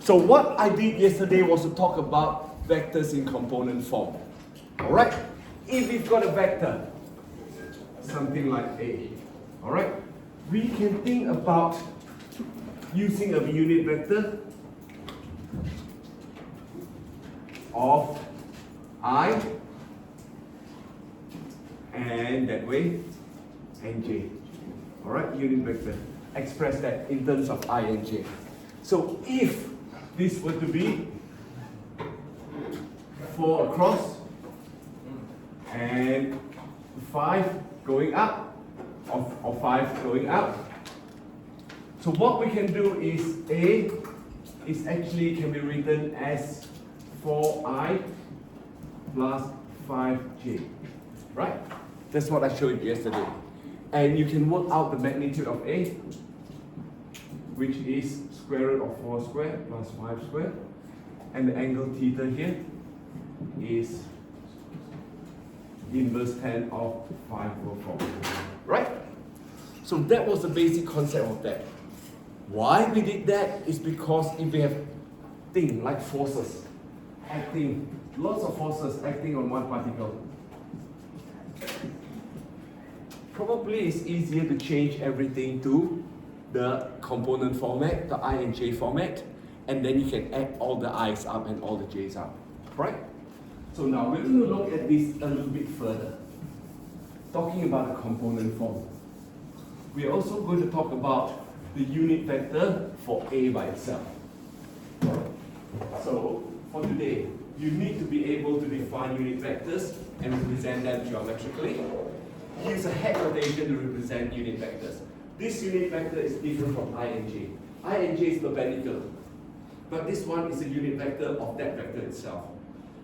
So what I did yesterday was to talk about vectors in component form. Alright? If we've got a vector, something like A, alright, we can think about using a unit vector of I and that way and j. Alright, unit vector. Express that in terms of I and j. So if this were to be 4 across and 5 going up or 5 going up. So what we can do is A is actually can be written as 4i plus 5j. Right? That's what I showed you yesterday. And you can work out the magnitude of A, which is square root of 4 squared plus 5 squared. And the angle theta here is inverse tan of 5 over 4. Right? So that was the basic concept of that. Why we did that is because if we have things like forces acting, lots of forces acting on one particle, probably it's easier to change everything to the component format, the I and J format, and then you can add all the I's up and all the J's up. Right? So now we're going to look at this a little bit further. Talking about the component form. We are also going to talk about the unit vector for A by itself. So for today, you need to be able to define unit vectors and represent them geometrically. Use a head notation to represent unit vectors. This unit vector is different from I and J. I and J is perpendicular, but this one is a unit vector of that vector itself.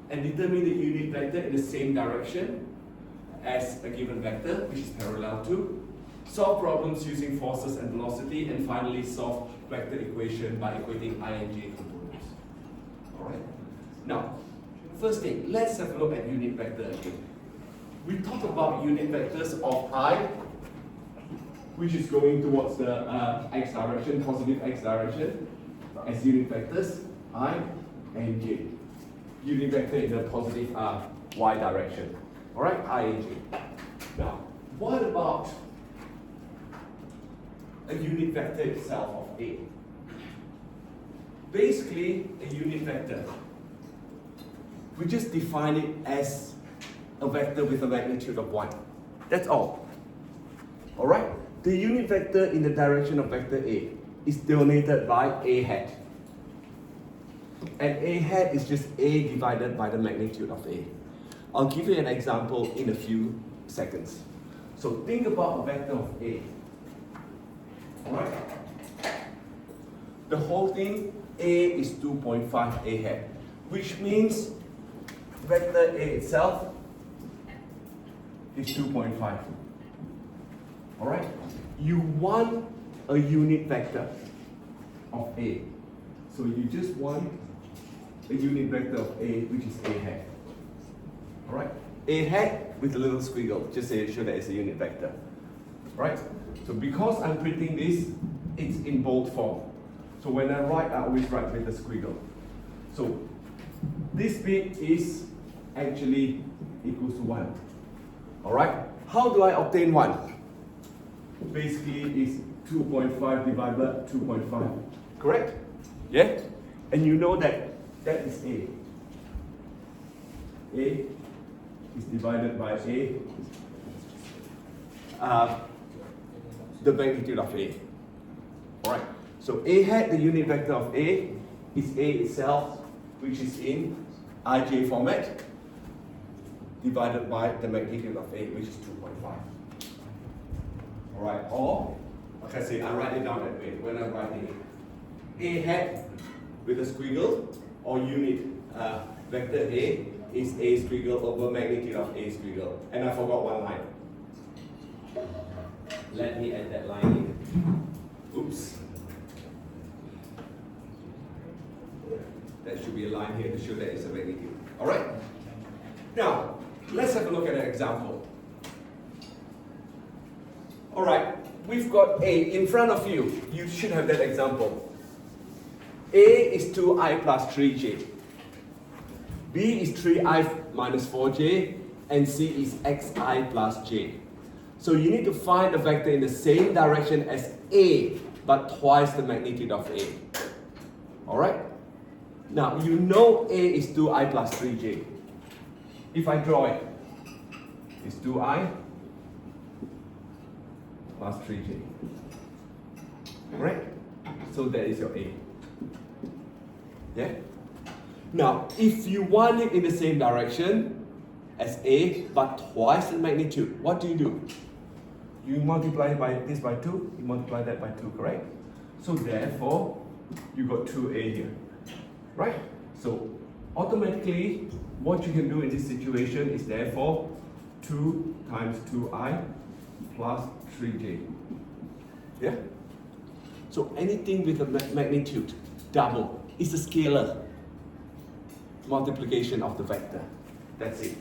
And determine the unit vector in the same direction as a given vector, which is parallel to. Solve problems using forces and velocity, and finally solve vector equation by equating I and J components. Alright? Now, first thing, let's have a look at unit vector again. We talk about unit vectors of I, which is going towards the x direction, positive x direction, as unit vectors, I and j. Unit vector in the positive y direction. Alright, I and j. Now, what about a unit vector itself of A? Basically, a unit vector, we just define it as a vector with a magnitude of 1. That's all. Alright? The unit vector in the direction of vector A is denoted by A hat. And A hat is just A divided by the magnitude of A. I'll give you an example in a few seconds. So think about a vector of A. Alright? The whole thing, A is 2.5 A hat, which means vector A itself is 2.5. Alright? You want a unit vector of A. So you just want a unit vector of A, which is A hat. Alright? A hat with a little squiggle, just to show that it's a unit vector. Right? So because I'm printing this, it's in bold form. So when I write, I always write with a squiggle. So this bit is actually equals to 1. Alright? How do I obtain 1? Basically, it's 2.5 divided by 2.5. Correct? Yeah? And you know that that is A. A is divided by A, the magnitude of A. Alright? So A hat, the unit vector of A, is A itself, which is in IJ format, divided by the magnitude of A, which is 2.5. Alright, or, like I say, I write it down that way when I'm writing it. A hat with a squiggle, or unit vector A, is A squiggle over magnitude of A squiggle. And I forgot one line. Let me add that line in. Oops. That should be a line here to show that it's a magnitude. Alright? Now, let's have a look at an example. Alright, we've got A in front of you. You should have that example. A is 2i plus 3j. B is 3i minus 4j. And C is xi plus j. So you need to find a vector in the same direction as A, but twice the magnitude of A. Alright? Now, you know A is 2i plus 3j. If I draw it, it's 2i plus 3j. Right? So that is your A. Yeah? Now, if you want it in the same direction as A, but twice the magnitude, what do? You multiply this by 2, you multiply that by 2, correct? So therefore, you got 2A here. Right? So automatically, what you can do in this situation is therefore 2 times 2i plus 3j. Yeah? So anything with a magnitude double is a scalar multiplication of the vector. That's it.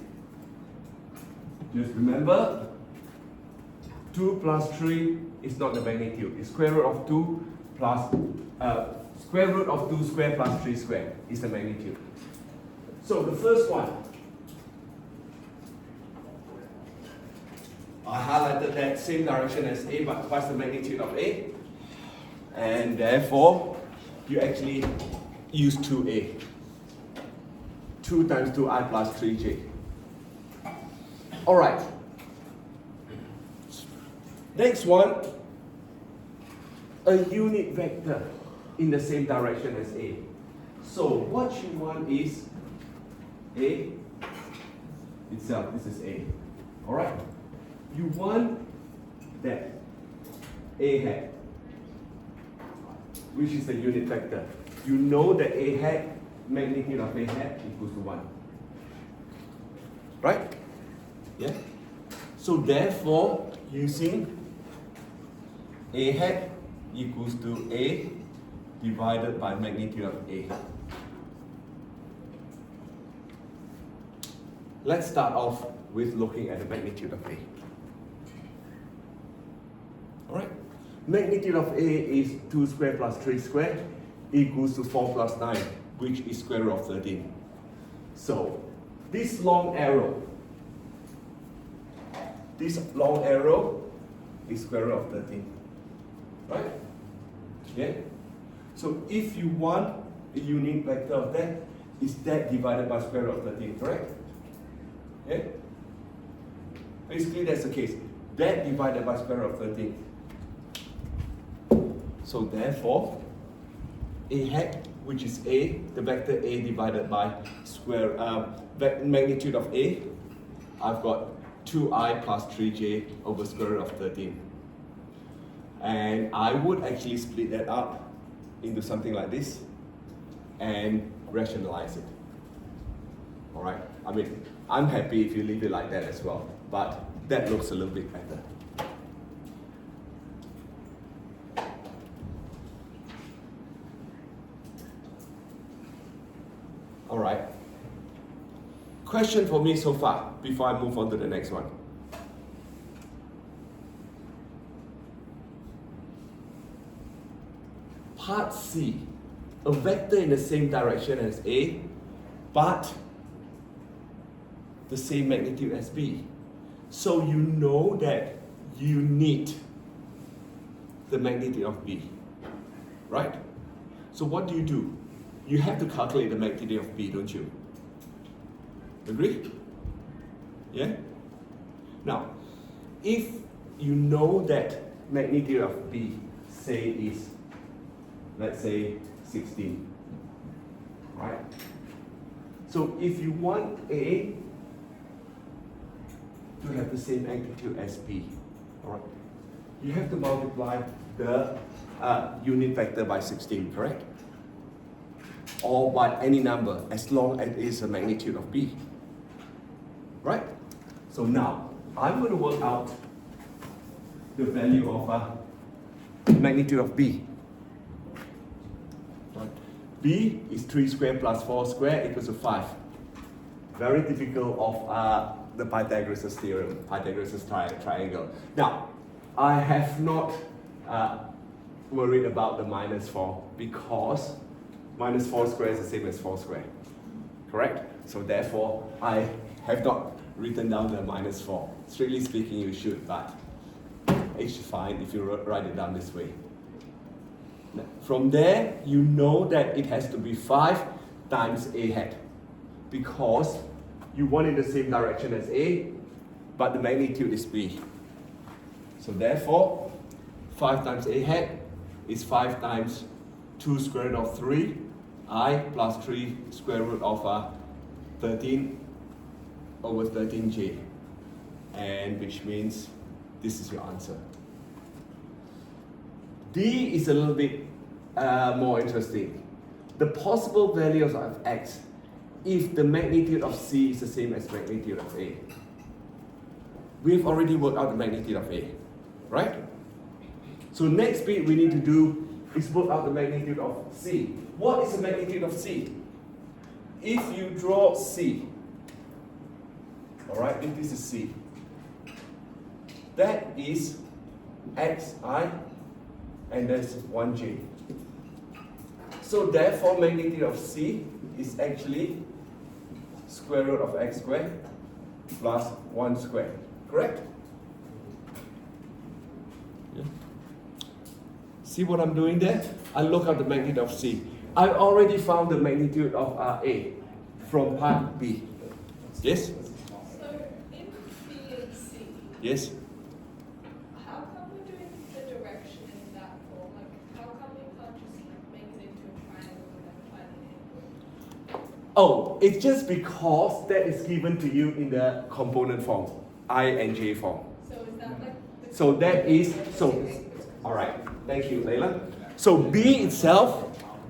Just remember, 2 plus 3 is not the magnitude. It's square root of 2 plus square root of 2 square plus 3 square is the magnitude. So the first one, I highlighted that same direction as A, but twice the magnitude of A. And therefore, you actually use 2A. 2 times 2i plus 3j. Alright. Next one, a unit vector in the same direction as A. So what you want is A itself, this is A. Alright? You want that A hat, which is the unit vector. You know that A hat, magnitude of A hat equals to 1. Right? Yeah? So therefore, using A hat equals to A divided by magnitude of A. Let's start off with looking at the magnitude of A. Alright? Magnitude of A is 2 squared plus 3 squared equals to 4 plus 9, which is square root of 13. So, this long arrow is square root of 13. Right? Yeah? So if you want a unique vector of that, is that divided by square root of 13, correct? Yeah? Basically that's the case. That divided by square root of 13. So therefore, A hat, which is A, the vector A divided by square magnitude of A, I've got 2i plus 3j over square root of 13. And I would actually split that up into something like this and rationalize it. Alright? I mean, I'm happy if you leave it like that as well, but that looks a little bit better. Alright. Question for me so far before I move on to the next one. Part C, a vector in the same direction as A, but the same magnitude as B. So you know that you need the magnitude of B, right? So what do? You have to calculate the magnitude of B, don't you? Agree? Yeah? Now, if you know that magnitude of B, say is, let's say 16, right? So if you want A to have the same magnitude as B, all right, you have to multiply the unit vector by 16, correct? Or by any number, as long as it is a magnitude of B, right? So now, I'm going to work out the value of magnitude of B. B is 3 squared plus 4 squared equals to 5. Very typical of the Pythagoras' theorem, Pythagoras' triangle. Now, I have not worried about the minus 4 because minus 4 squared is the same as 4 squared. Correct? So therefore, I have not written down the minus 4. Strictly speaking, you should, but it's fine if you write it down this way. From there, you know that it has to be 5 times a hat, because you want in the same direction as a, but the magnitude is b. So therefore, 5 times a hat is 5 times 2 square root of 3, I plus 3 square root of 13 over 13j. And which means this is your answer. D is a little bit more interesting. The possible values of x if the magnitude of c is the same as magnitude of a. We've already worked out the magnitude of a, right? So next bit we need to do is work out the magnitude of c. What is the magnitude of c? If you draw c, alright, if this is c, that is xi and that's 1j. So therefore magnitude of c is actually square root of x squared plus 1 squared. Correct? Yeah. See what I'm doing there? I look at the magnitude of c. I already found the magnitude of a from part b. Yes? So in B and C, Yes? how come we're doing the direction in that form? Like, how come we can't just make it into a triangle and then find an angle? Oh, it's just because that is given to you in the component form, I and j form. So is that like the So that is, all right, thank you, Layla. So b itself,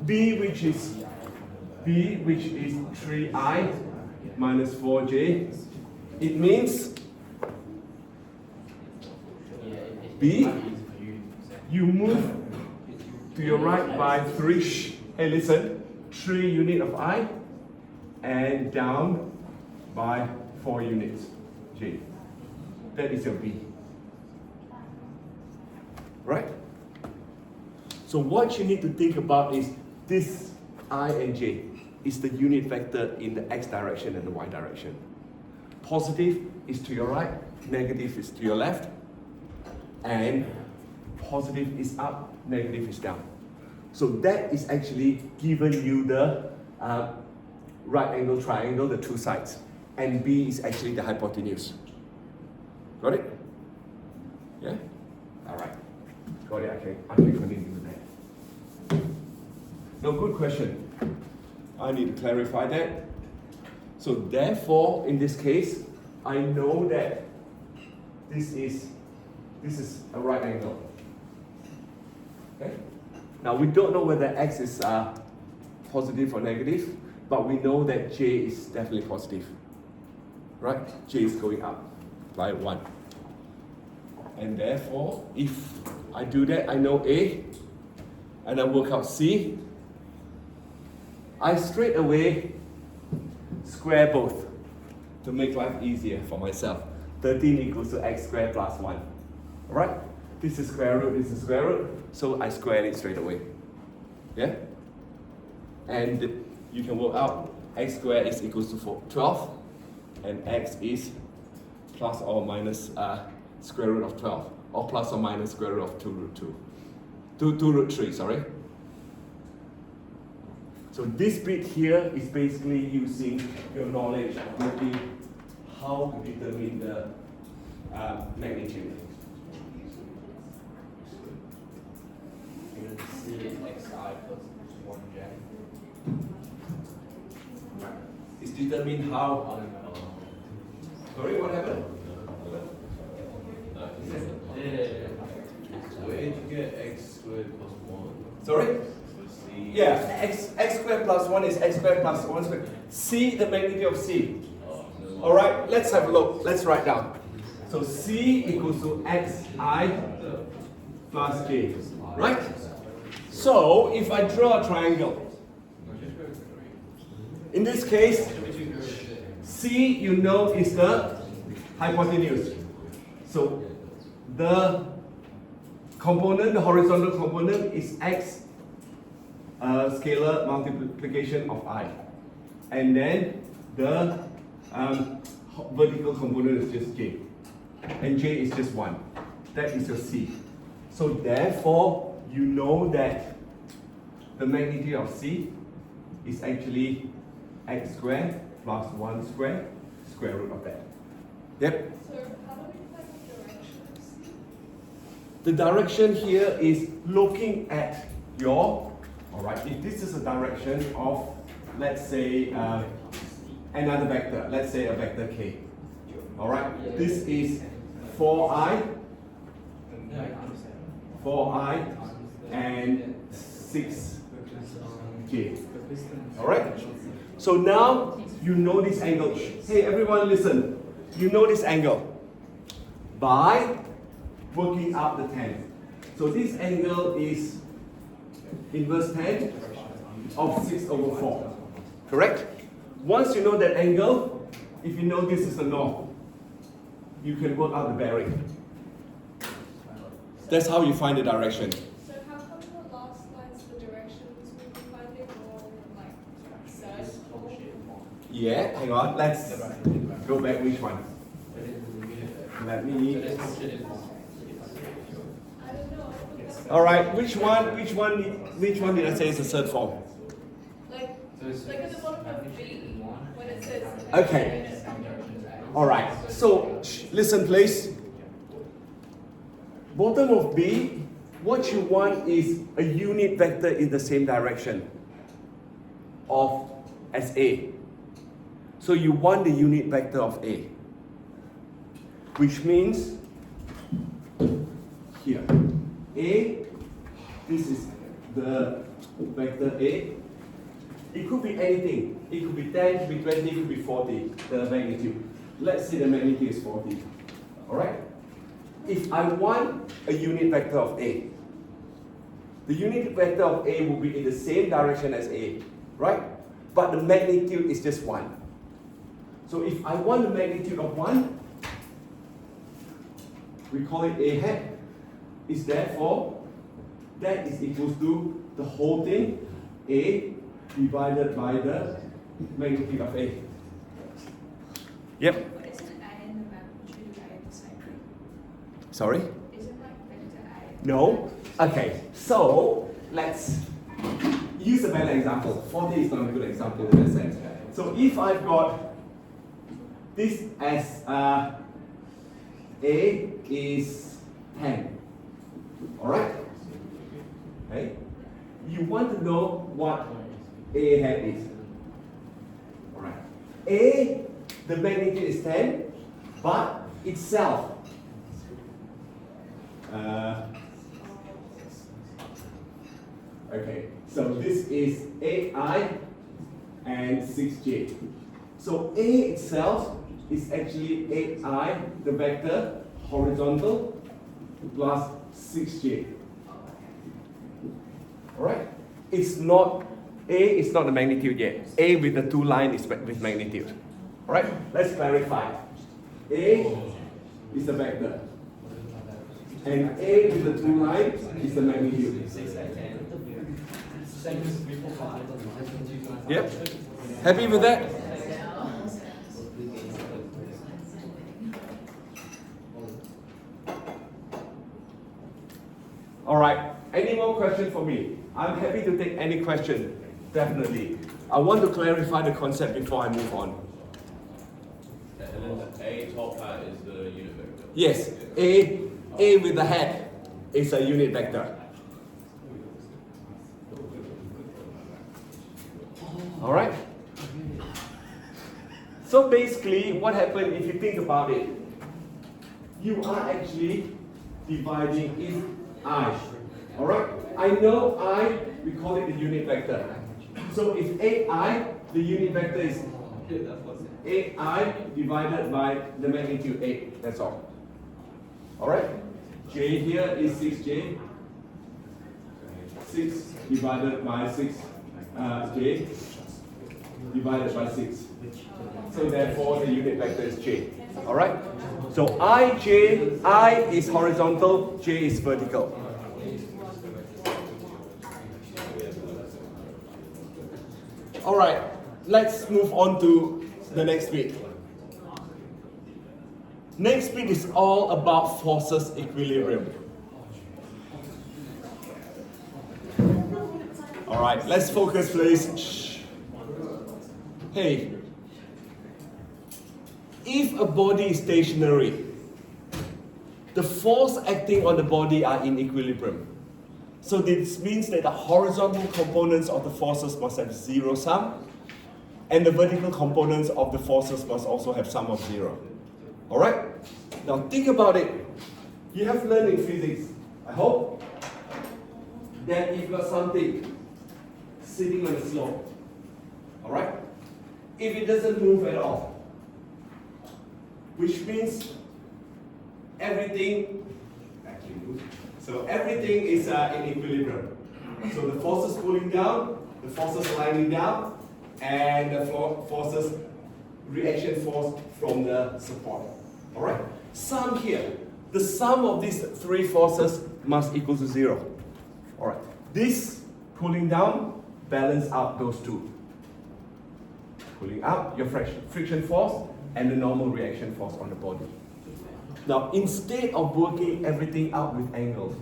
b which is 3i minus 4j, it means b, you move to your right by 3, hey listen, 3 unit of I, and down by 4 units, j. That is your b. Right? So what you need to think about is this I and j is the unit vector in the x direction and the y direction. Positive is to your right, negative is to your left, and positive is up, negative is down. So that is actually given you the right angle triangle, the two sides, and b is actually the hypotenuse. Got it? Yeah? All right. Got it, okay. I'm going to do that. No, good question. I need to clarify that. So therefore, in this case, I know that this is a right angle. Okay? Now we don't know whether x is positive or negative, but we know that j is definitely positive. Right? J is going up by 1. And therefore, if I do that, I know A, and I work out C, I straight away square both to make life easier for myself. 13 equals to x squared plus 1. Alright? This is square root, this is square root, so I square it straight away. Yeah? And you can work out x squared is equals to 12, and x is plus or minus square root of 12, or plus or minus square root of 2 root 2. 2 root 3, sorry. So this bit here is basically using your knowledge of maybe how to determine the magnitude. C is xi plus 1j. It's determined how. Sorry, what happened? Where did you get x squared plus 1? Sorry? C. Yeah, x squared plus 1 is x squared plus 1 squared. C, the magnitude of C. Alright, let's have a look. Let's write down. So C equals to xi plus j. Right? So if I draw a triangle, in this case, C you know is the hypotenuse. So the component, the horizontal component is x scalar multiplication of I. And then the vertical component is just j. And j is just 1. That is your C. So therefore, you know that the magnitude of C is actually x squared plus 1 squared, square root of that. Yep. So how do we find the direction of C? The direction here is looking at your, alright, if this is a direction of, let's say, another vector, let's say a vector k. Alright, this is 4i, and 6j. Alright? So now you know this angle. Hey everyone listen. You know this angle by working out the tan. So this angle is inverse tan of 6 over 4. Correct? Once you know that angle, if you know this is the north, you can work out the bearing. That's how you find the direction. So how come the last line's the directions we'll be finding or like search for? Yeah, hang on. Let's go back. Which one? Let me. I don't know. All right. Which one did I say is the third form? Like at the bottom of B, when it says Okay. All right. So listen, please. Bottom of B, what you want is a unit vector in the same direction of as A. So you want the unit vector of A, which means here, A, this is the vector A. It could be anything. It could be 10, it could be 20, it could be 40, the magnitude. Let's say the magnitude is 40. Alright? If I want a unit vector of A, the unit vector of A will be in the same direction as A, right? But the magnitude is just 1. So if I want the magnitude of 1, we call it A hat. Is therefore, that is equals to the whole thing, A divided by the magnitude of A. Yep. But isn't I in the magnitude I in the same? Sorry? Isn't like vector I? No? Okay, so let's use a better example. 40 is not a good example in that sense. So if I've got this as A is 10, alright? Okay? You want to know what A hat is. Alright. A, the magnitude is 10, but itself. Okay, so this is 8i and 6j. So A itself is actually 8i, the vector, horizontal, plus 6j. Alright? It's not, A is not the magnitude yet. A with the two lines is with magnitude. Alright? Let's clarify. A is the vector. And A with the two lines is the magnitude. Yep. Happy with that? Alright. Any more questions for me? I'm happy to take any question. Definitely. I want to clarify the concept before I move on. And then the A top hat is the unit vector. Yes, A with the hat is a unit vector. Alright? So basically, what happened if you think about it? You are actually dividing in I. Alright? I know I, we call it the unit vector. So if 8i, the unit vector is 8i divided by the magnitude 8. That's all. Alright? J here is 6j. 6 divided by 6. J divided by 6. So therefore the unit vector is j. Alright? So I is horizontal, j is vertical. Alright, let's move on to the next bit. Next bit is all about forces equilibrium. Alright, let's focus please. Shh. Hey, if a body is stationary, the force acting on the body are in equilibrium. So this means that the horizontal components of the forces must have zero sum, and the vertical components of the forces must also have sum of zero. Alright? Now think about it. You have learned in physics, I hope, that if you've got something sitting on a slope, alright? If it doesn't move at all, which means everything actually moves. So everything is in equilibrium. So the forces pulling down, the forces lining down, and the forces reaction force from the support. Alright? Sum here. The sum of these three forces must equal to zero. Alright. This pulling down balance out those two. Pulling up your friction force and the normal reaction force on the body. Now, instead of working everything out with angles,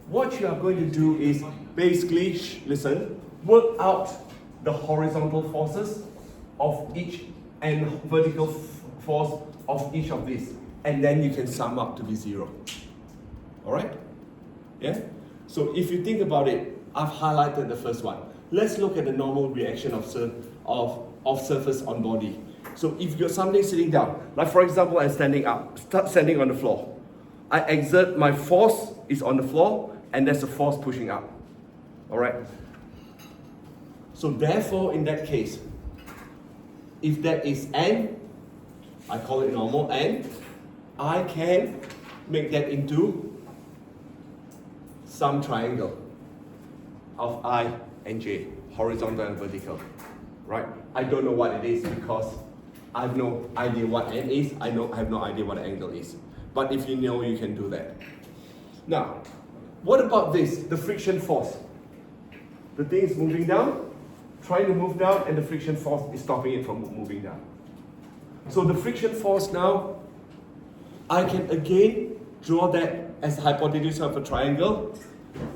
what you are going to do is basically, listen, work out the horizontal forces of each and vertical force of each of these, and then you can sum up to be zero. Alright? Yeah? So if you think about it, I've highlighted the first one. Let's look at the normal reaction of surface on body. So if you've got something sitting down, like for example, I'm standing up, standing on the floor. I exert, my force is on the floor, and there's a force pushing up. Alright? So therefore, in that case, if that is N, I call it normal N, I can make that into some triangle of I and J, horizontal and vertical. Right? I don't know what it is because I have no idea what N is. I have no idea what angle is. But if you know, you can do that. Now, what about this? The friction force. The thing is moving down, trying to move down, and the friction force is stopping it from moving down. So the friction force now, I can again draw that as the hypotenuse of a triangle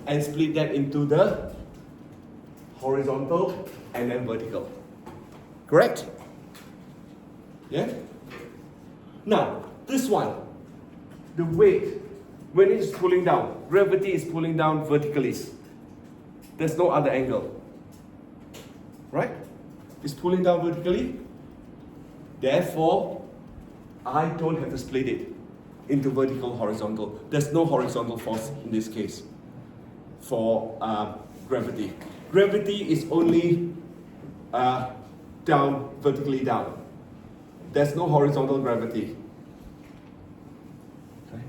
and split that into the horizontal and then vertical. Correct? Yeah? Now, this one, the weight, when it is pulling down, gravity is pulling down vertically. There's no other angle. Right? It's pulling down vertically. Therefore, I don't have to split it into vertical, horizontal. There's no horizontal force in this case for gravity. Gravity is only down, vertically down. There's no horizontal gravity. Okay.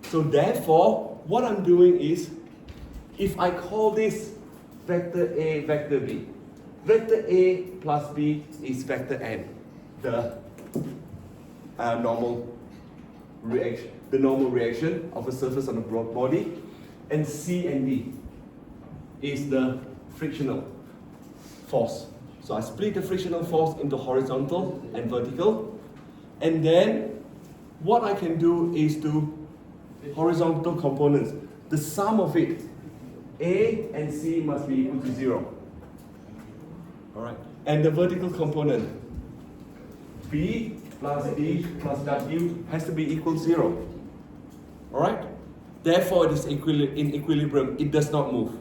So therefore, what I'm doing is, if I call this vector A, vector B, vector A plus B is vector N, the normal reaction of a surface on a broad body, and C and D is the frictional force. So I split the frictional force into horizontal and vertical, and then what I can do is to horizontal components. The sum of it, A and C must be equal to zero. Alright. And the vertical component, B plus D plus W has to be equal to zero. Alright? Therefore it is in equilibrium, it does not move.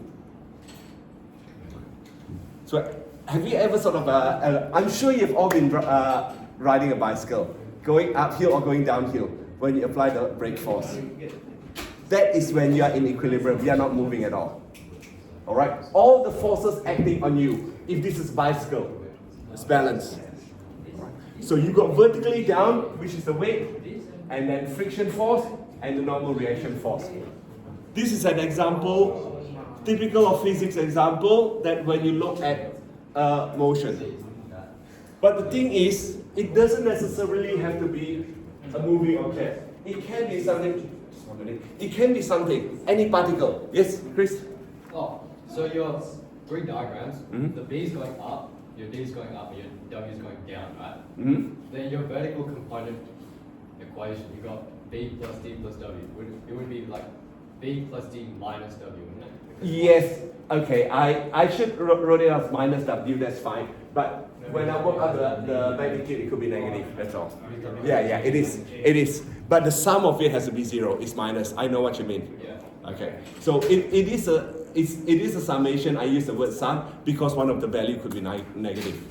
So have you ever sort of, I'm sure you've all been riding a bicycle, going uphill or going downhill, when you apply the brake force. That is when you are in equilibrium, you are not moving at all. Alright? All the forces acting on you, if this is bicycle, it's balanced. So you got vertically down, which is the weight, and then friction force, and the normal reaction force. This is an example, typical of physics example, that when you look at motion. But the thing is, it doesn't necessarily have to be a moving object. It can be something, it can be something, any particle. Yes, Chris? Oh, so your three diagrams, the B is going up, your D is going up and your W is going down, right? Mhm. Then your vertical component equation, you got B plus D plus W. It would be like B plus D minus W, wouldn't it? Yes, okay, I should wrote it as minus W, that's fine. But when I work out the magnitude, it could be negative, that's all. Yeah, it is. But the sum of it has to be 0, it's minus. I know what you mean. Yeah. Okay, so it is a summation. I use the word sum because one of the value could be negative.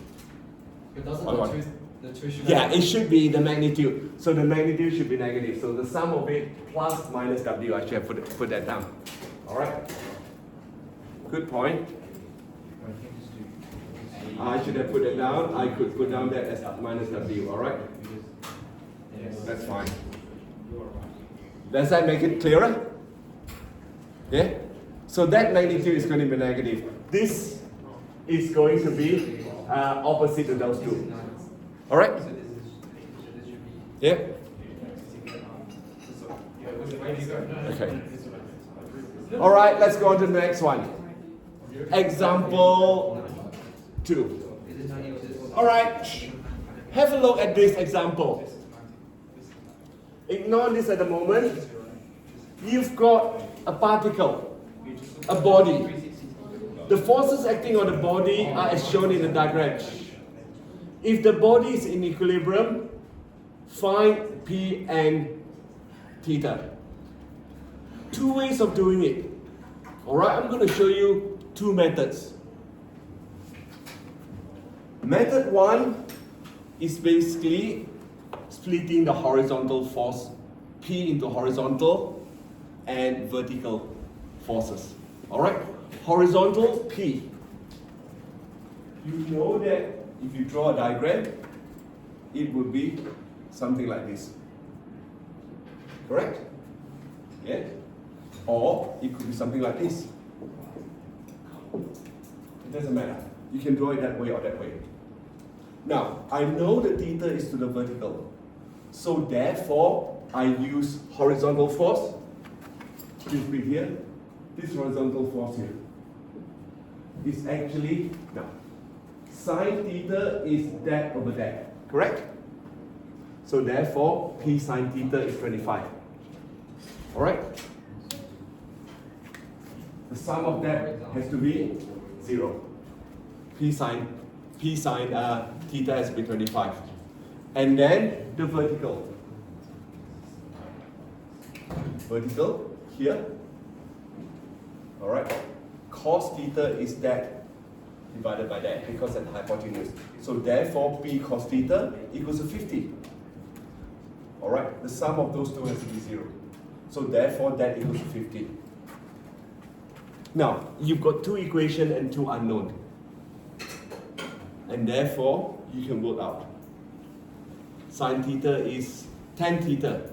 But doesn't What? the two should Yeah, it should be the magnitude. So the magnitude should be negative. So the sum of it plus minus W, I should have put that down. Alright? Good point. I should have put it down. I could put down that as minus W, alright? That's fine. Does that make it clearer? Yeah? So that magnitude is going to be negative. This is going to be opposite to those two. Alright? Yeah? Okay. Alright, let's go on to the next one. Example 2. Alright, have a look at this example. Ignore this at the moment. You've got a particle, a body. The forces acting on the body are as shown in the diagram. If the body is in equilibrium, find P and theta. Two ways of doing it. Alright, I'm going to show you two methods. Method 1 is basically splitting the horizontal force P into horizontal and vertical forces. Alright, horizontal P. You know that if you draw a diagram, it would be something like this. Correct? Yeah? Or it could be something like this. It doesn't matter. You can draw it that way or that way. Now, I know the theta is to the vertical. So therefore, I use horizontal force. This bit here. This horizontal force here. Is actually, now, sine theta is that over that. Correct? So therefore, P sine theta is 25. Alright? The sum of that has to be 0. P sine theta has to be 25. And then the vertical. Vertical here. Alright? Cos theta is that divided by that because of the hypotenuse. So therefore P cos theta equals to 50. Alright? The sum of those two has to be 0. So therefore that equals to 50. Now, you've got two equations and two unknown. And therefore, you can work out. Sine theta is tan theta.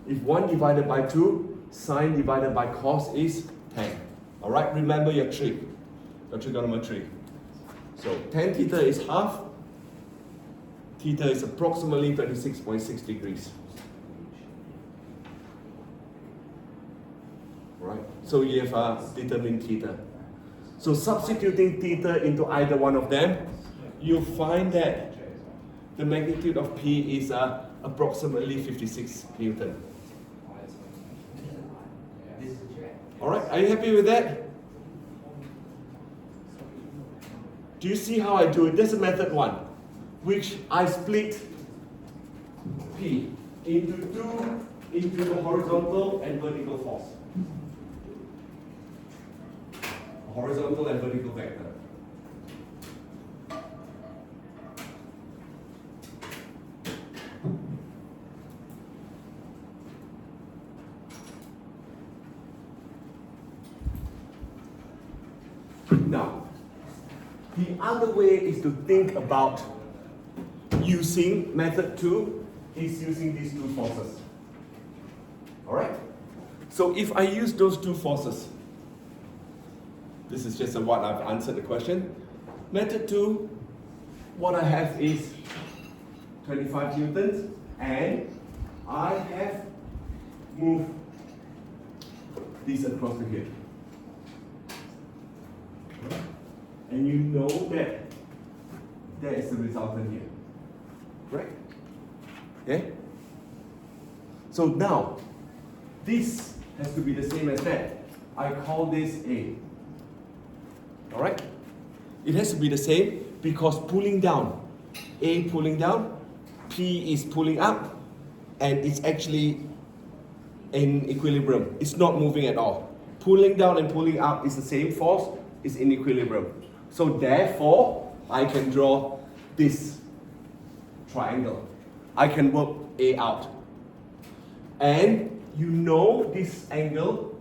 If 1 divided by 2, sine divided by cos is tan. Alright, remember your trick, your trigonometry. So tan theta is half. Theta is approximately 36.6 degrees. Right? So you have determined theta. So substituting theta into either one of them, you'll find that the magnitude of P is approximately 56 Newton. Alright, are you happy with that? Do you see how I do it? That's method 1, which I split P into the horizontal and vertical force. Horizontal and vertical vector. Now, the other way is to think about using method 2 is using these two forces. Alright? So if I use those two forces, this is just what I've answered the question. Method 2, what I have is 25 newtons and I have moved this across to here. And you know that that is the resultant here. Right? Okay? So now, this has to be the same as that. I call this A. Alright? It has to be the same because pulling down, A pulling down, P is pulling up, and it's actually in equilibrium. It's not moving at all. Pulling down and pulling up is the same force, it's in equilibrium. So therefore, I can draw this triangle. I can work A out. And you know this angle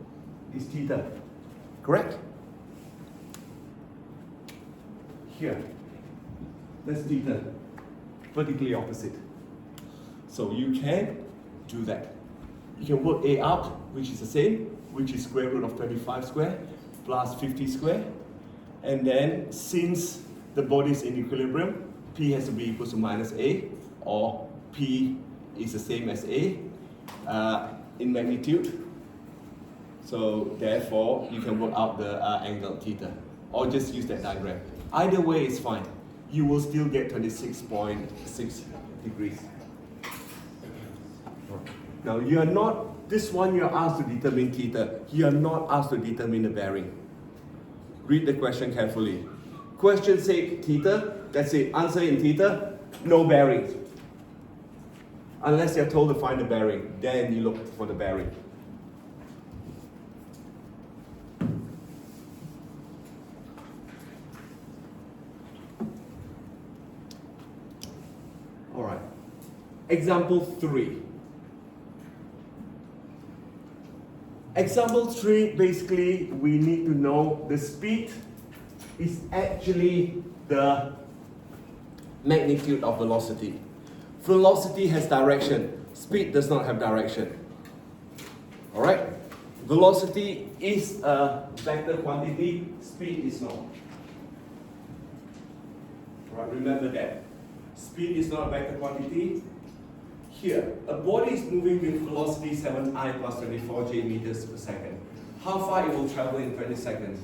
is theta, correct? Here, that's theta, vertically opposite. So you can do that. You can work A out, which is the same, which is square root of 25 square plus 50 square. And then since the body is in equilibrium, P has to be equal to minus A, or P is the same as A in magnitude. So therefore, you can work out the angle theta, or just use that diagram. Either way is fine. You will still get 26.6 degrees. Now you are not, this one you are asked to determine theta. You are not asked to determine the bearing. Read the question carefully. Question say theta, that's it. Answer in theta, no bearing. Unless you're told to find the bearing, then you look for the bearing. All right. Example 3. Example 3, basically, we need to know the speed is actually the magnitude of velocity. Velocity has direction, speed does not have direction. Alright? Velocity is a vector quantity, speed is not. Alright, remember that. Speed is not a vector quantity. Here, a body is moving with velocity 7I plus 24j meters per second. How far it will travel in 20 seconds?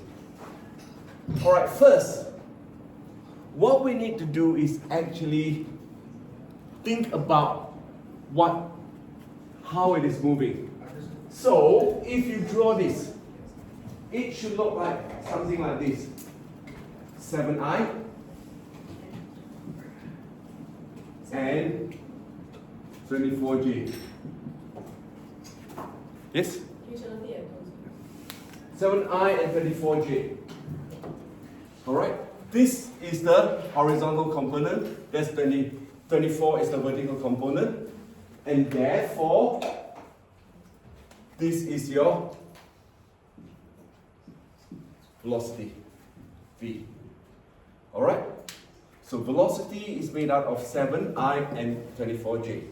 Alright, first, what we need to do is actually think about how it is moving. So, if you draw this, it should look like something like this. 7I and 24G. Yes? 7I and 24J. Alright? This is the horizontal component. That's 24 is the vertical component. And therefore, this is your velocity, V. Alright? So velocity is made out of 7I and 24J.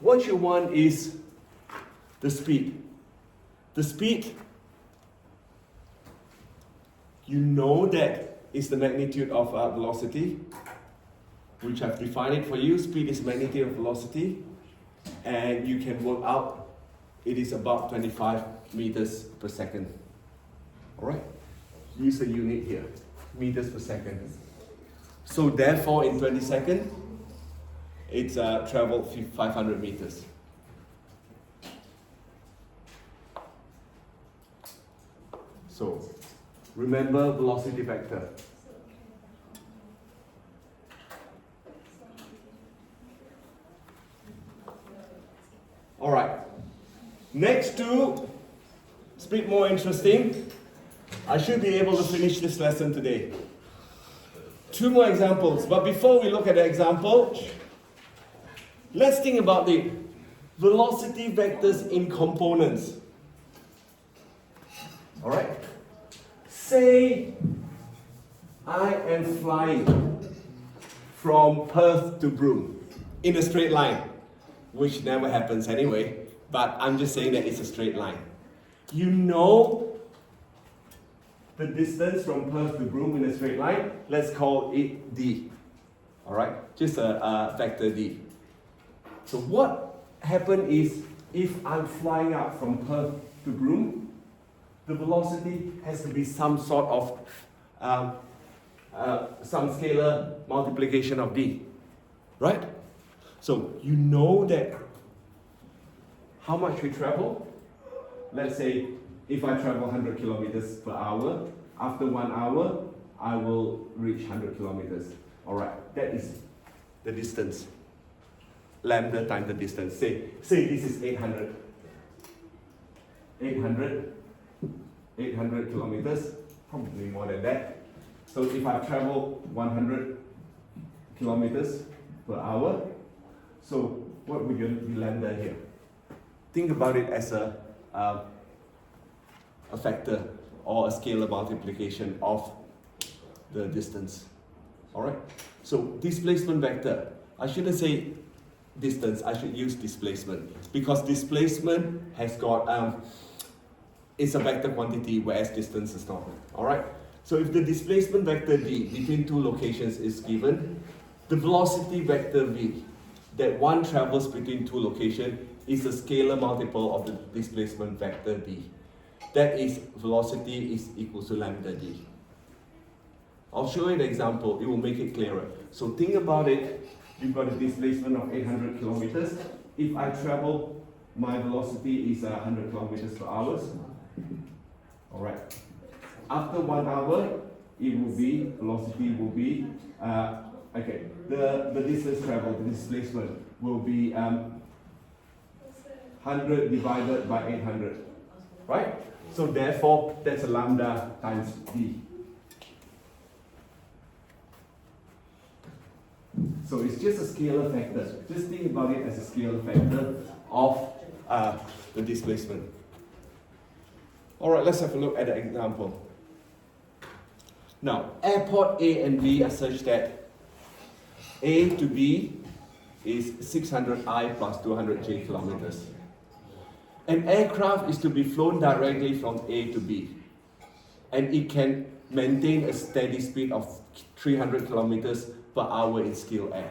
What you want is the speed. The speed, you know that is the magnitude of velocity, which I've defined it for you. Speed is magnitude of velocity, and you can work out it is about 25 meters per second. Alright? Use a unit here, meters per second. So therefore, in 20 seconds, it's traveled 500 meters. So, remember velocity vector. All right. Next two, it's a bit more interesting. I should be able to finish this lesson today. Two more examples, but before we look at the example, let's think about the velocity vectors in components. All right. Say I am flying from Perth to Broome in a straight line, which never happens anyway, but I'm just saying that it's a straight line. You know the distance from Perth to Broome in a straight line, let's call it D. All right, just a vector D. So what happened is, if I'm flying up from Perth to Broome, the velocity has to be some sort of some scalar multiplication of d, right? So you know that how much we travel. Let's say if I travel 100 kilometers per hour, after 1 hour, I will reach 100 kilometers. All right, that is the distance. Lambda times the distance. Say this is 800 kilometers, probably more than that. So if I travel 100 kilometers per hour, so what would be lambda here? Think about it as a factor or a scalar multiplication of the distance. All right. So displacement vector. I shouldn't say distance. I should use displacement because displacement has got it's a vector quantity, whereas distance is not. All right. So if the displacement vector d between two locations is given, the velocity vector v that one travels between two locations is a scalar multiple of the displacement vector d. That is, velocity is equal to lambda d. I'll show you an example, it will make it clearer. So think about it, you've got a displacement of 800 kilometers. If I travel, my velocity is 100 kilometers per hour. Alright. After 1 hour, it will be, velocity will be, okay, the distance traveled, the displacement will be 100 divided by 800, right? So therefore, that's a lambda times d. So it's just a scalar factor. Just think about it as a scalar factor of the displacement. All right, let's have a look at the example. Now, airport A and B are such that A to B is 600I plus 200J kilometers. An aircraft is to be flown directly from A to B, and it can maintain a steady speed of 300 kilometers per hour in still air.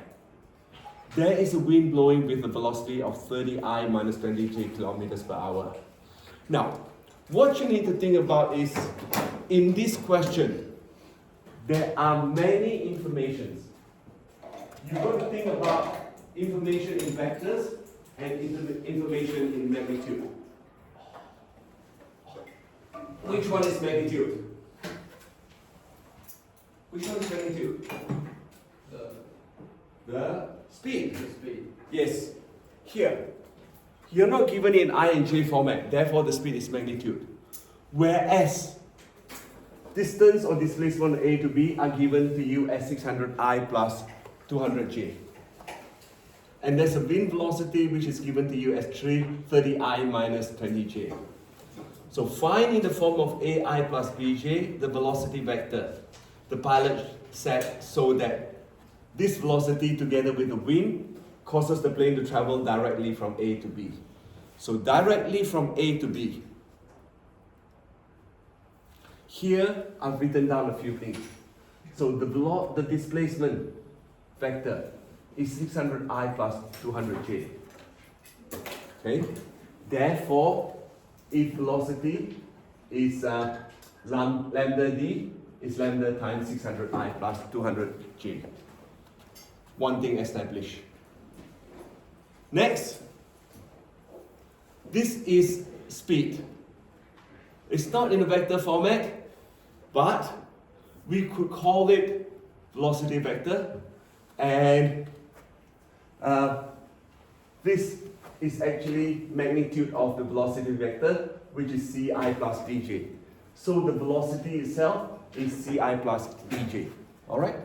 There is a wind blowing with a velocity of 30I minus 20J kilometers per hour. Now, what you need to think about is, in this question, there are many informations. You've got to think about information in vectors and information in magnitude. Which one is magnitude? Which one is magnitude? The speed. The speed. Yes. Here. You're not given in I and J format, therefore the speed is magnitude. Whereas distance or displacement A to B are given to you as 600I plus 200J. And there's a wind velocity which is given to you as 330I minus 20J. So find in the form of AI plus BJ the velocity vector the pilot set so that this velocity together with the wind causes the plane to travel directly from A to B. So directly from A to B. Here I've written down a few things. So the displacement vector is 600I plus 200J. Okay? Therefore, if velocity is lambda d, is lambda times 600I plus 200J. One thing established. Next, this is speed. It's not in a vector format, but we could call it velocity vector, and this is actually magnitude of the velocity vector, which is ci plus dj. So the velocity itself is ci plus dj. All right?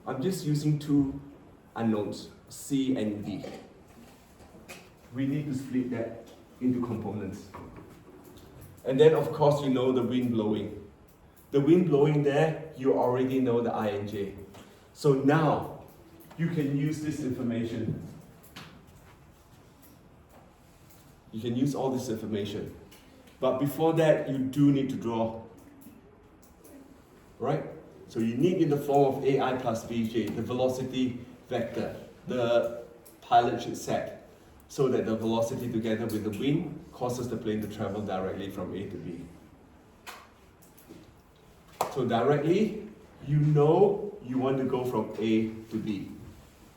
I'm just using two unknowns, c and d. We need to split that into components. And then, of course, you know the wind blowing. The wind blowing there, you already know the I and J. So now, you can use this information. You can use all this information. But before that, you do need to draw. Right? So you need in the form of AI plus Vj, the velocity vector, the pilot should set, so that the velocity together with the wind causes the plane to travel directly from A to B. So directly, you know you want to go from A to B.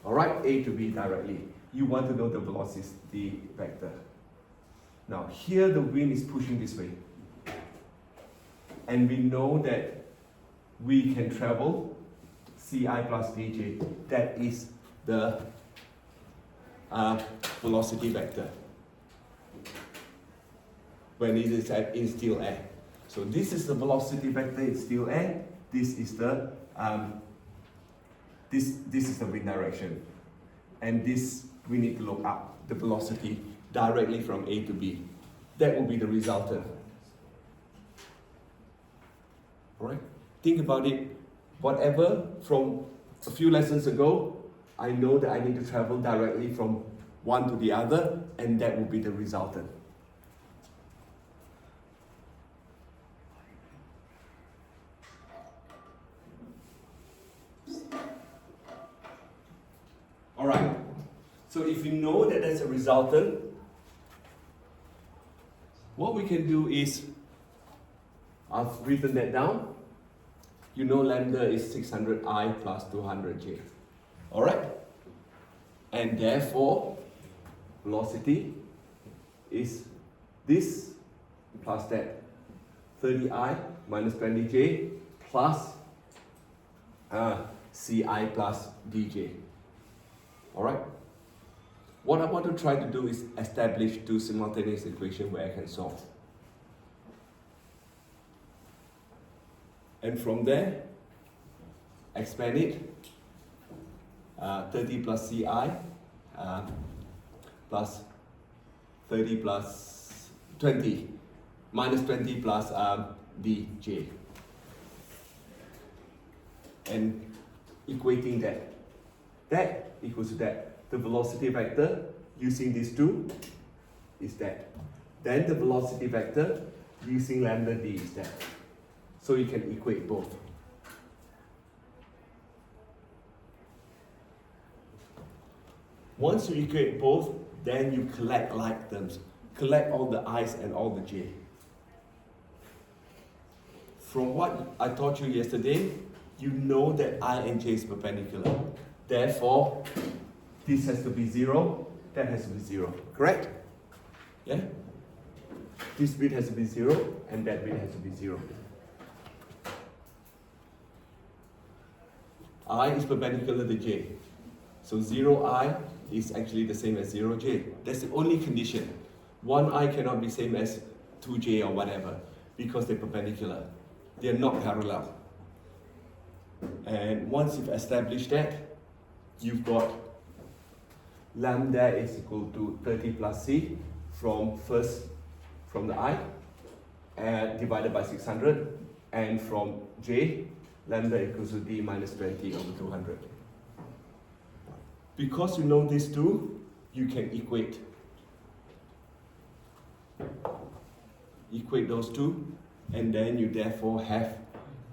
Alright, A to B directly. You want to know the velocity vector. Now here the wind is pushing this way. And we know that we can travel Ci plus dj. That is the velocity vector when it is in still air. So this is the velocity vector in still air. This is the this is the wind direction, and this we need to look up the velocity directly from A to B. That will be the resultant. Alright? Think about it. Whatever from a few lessons ago, I know that I need to travel directly from one to the other, and that will be the resultant. Alright, so if you know that there's a resultant, what we can do is, I've written that down. You know lambda is 600I plus 200J. Alright? And therefore, velocity is this plus that. 30I minus 20J plus Ci plus dj. Alright? What I want to try to do is establish two simultaneous equations where I can solve. And from there, expand it. 30 plus Ci plus 30 plus 20 minus 20 plus dj. And equating that. That equals to that. The velocity vector using these two is that. Then the velocity vector using lambda d is that. So you can equate both. Once you equate both, then you collect like terms. Collect all the i's and all the j. From what I taught you yesterday, you know that I and j is perpendicular. Therefore, this has to be 0, that has to be 0. Correct? Yeah? This bit has to be 0, and that bit has to be 0. I is perpendicular to j. So 0i is actually the same as 0j. That's the only condition. 1i cannot be same as 2j or whatever, because they're perpendicular. They're not parallel. And once you've established that, you've got lambda is equal to 30 plus c from the I divided by 600, and from j, lambda equals to d minus 20 over 200. Because you know these two, you can equate those two, and then you therefore have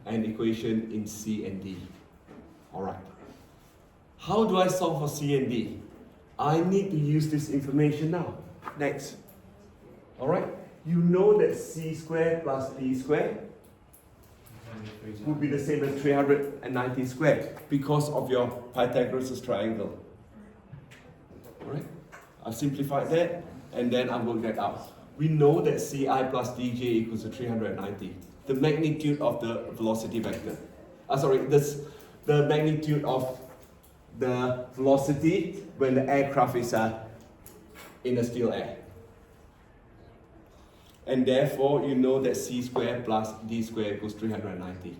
an equation in C and D. Alright. How do I solve for C and D? I need to use this information now. Next. Alright? You know that C squared plus D squared would be the same as 390 squared because of your Pythagoras triangle. Alright? I've simplified that, and then I've worked that out. We know that Ci plus dj equals to 390. The magnitude of the velocity vector. The magnitude of the velocity when the aircraft is in a still air. And therefore, you know that c squared plus d squared equals 390.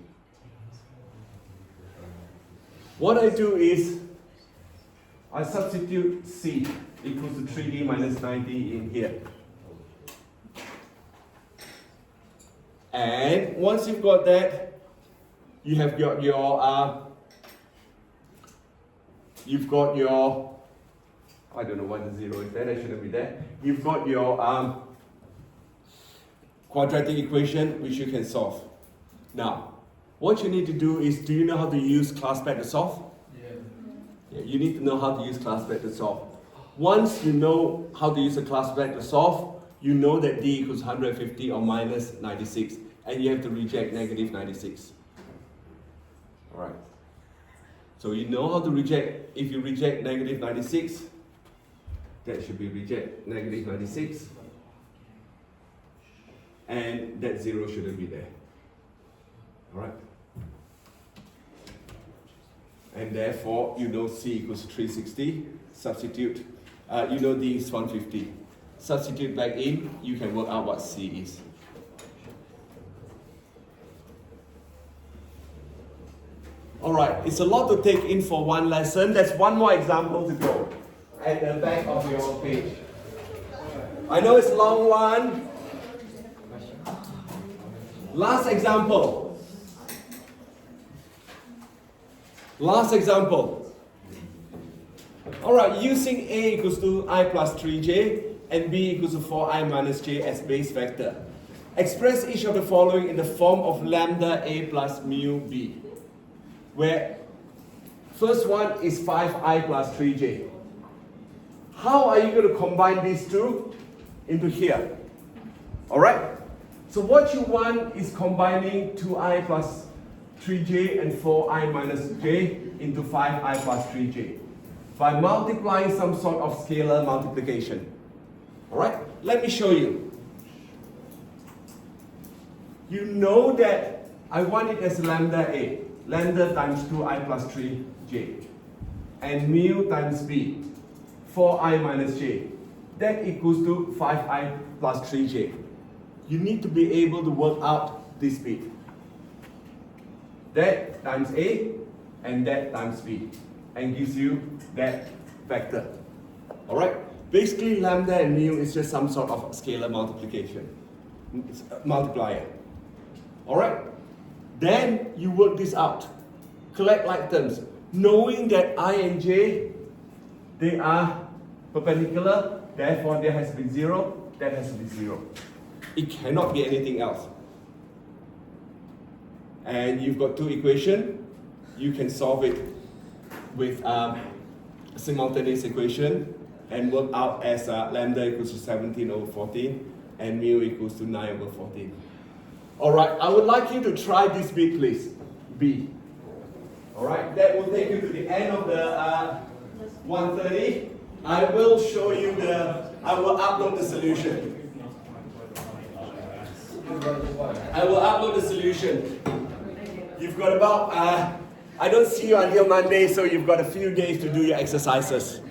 What I do is, I substitute c equals to 3d minus 90 in here. And once you've got that, you have got your I don't know why the 0 is there, that shouldn't be there. You've got your quadratic equation which you can solve. Now, what you need to do is, do you know how to use ClassPad to solve? Yeah, you need to know how to use ClassPad to solve. Once you know how to use a ClassPad to solve, you know that d equals 150 or minus 96, and you have to reject negative 96. So you know how to reject. If you reject negative 96, that should be reject negative 96. And that 0 shouldn't be there. Alright? And therefore, you know C equals 360. Substitute. You know D is 150. Substitute back in, you can work out what C is. Alright, it's a lot to take in for one lesson. There's one more example to go at the back of your page. I know it's a long one. Last example. Last example. Alright, using A equals to I plus 3j and B equals to 4i minus j as base vector. Express each of the following in the form of lambda A plus mu B, where first one is 5i plus 3j. How are you going to combine these two into here? Alright? So what you want is combining 2i plus 3j and 4i minus j into 5i plus 3j by multiplying some sort of scalar multiplication. Alright? Let me show you. You know that I want it as lambda A. Lambda times 2i plus 3j. And mu times b. 4i minus j. That equals to 5i plus 3j. You need to be able to work out this bit. That times A and that times B. And gives you that vector. Alright? Basically, lambda and mu is just some sort of scalar multiplication. It's a multiplier. Alright? Then you work this out. Collect like terms. Knowing that I and j, they are perpendicular, therefore there has to be 0, that has to be 0. It cannot be anything else. And you've got two equations. You can solve it with a simultaneous equation and work out as lambda equals to 17 over 14 and mu equals to 9 over 14. Alright, I would like you to try this bit, please. B. Alright, that will take you to the end of the 130. I will show you I will upload the solution. I will upload the solution. You've got about, I don't see you until Monday, so you've got a few days to do your exercises.